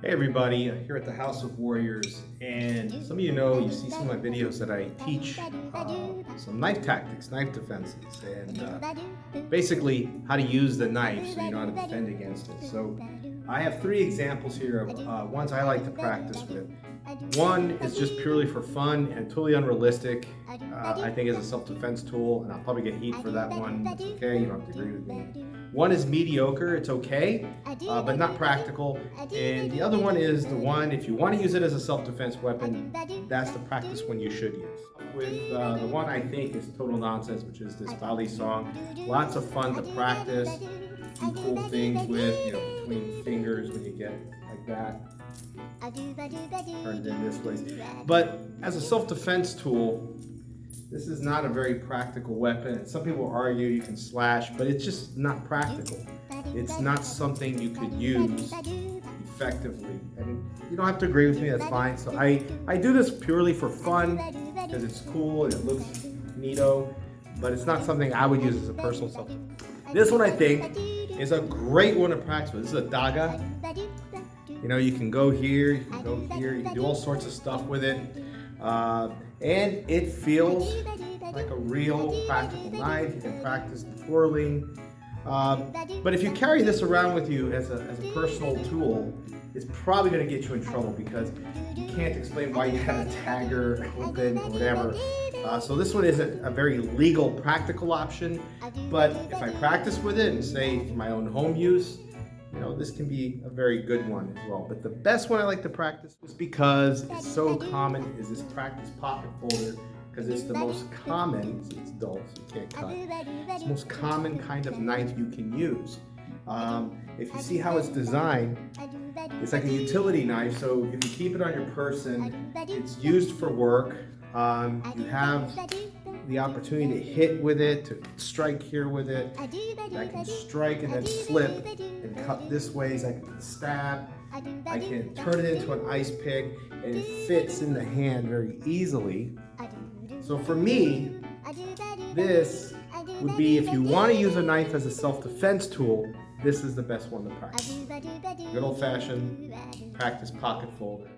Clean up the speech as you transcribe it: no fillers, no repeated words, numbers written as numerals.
Hey everybody, here at the House of Warriors, and some of you know, you see some of my videos that I teach some knife tactics, knife defenses, and basically how to use the knife so you know how to defend against it. So I have three examples here of ones I like to practice with. One is just purely for fun and totally unrealistic. I think as a self-defense tool, and I'll probably get heat for that one. That's okay, you don't have to agree with me. One is mediocre, it's okay, but not practical. And the other one is the one, if you want to use it as a self-defense weapon, that's the practice one you should use. With the one I think is total nonsense, which is this Bali song. Lots of fun to practice, do cool things with, between fingers when you get like that. Turn it in this way. But as a self-defense tool, this is not a very practical weapon. Some people argue you can slash, but it's just not practical. It's not something you could use effectively. And you don't have to agree with me, that's fine. So I do this purely for fun, because it's cool and it looks neato, but it's not something I would use as a personal self-defense. This one I think is a great one to practice with. This is a daga. You can go here, you can go here, you can do all sorts of stuff with it. And it feels like a real practical knife. You can practice twirling. But if you carry this around with you as a personal tool, it's probably going to get you in trouble because you can't explain why you have a tagger open or whatever. So this one isn't a very legal, practical option. But if I practice with it and say for my own home use, this can be a very good one as well. But the best one I like to practice is because it's so common is this practice pocket folder, because it's the most common, it's dull so you can't cut, it's the most common kind of knife you can use. If you see how it's designed, it's like a utility knife, so you can keep it on your person. It's used for work. You have the opportunity to hit with it, to strike here with it. I can strike and then flip and cut this way, so I can stab. I can turn it into an ice pick, and it fits in the hand very easily. So for me, this would be, if you want to use a knife as a self-defense tool, this is the best one to practice. Good old-fashioned practice pocket folder.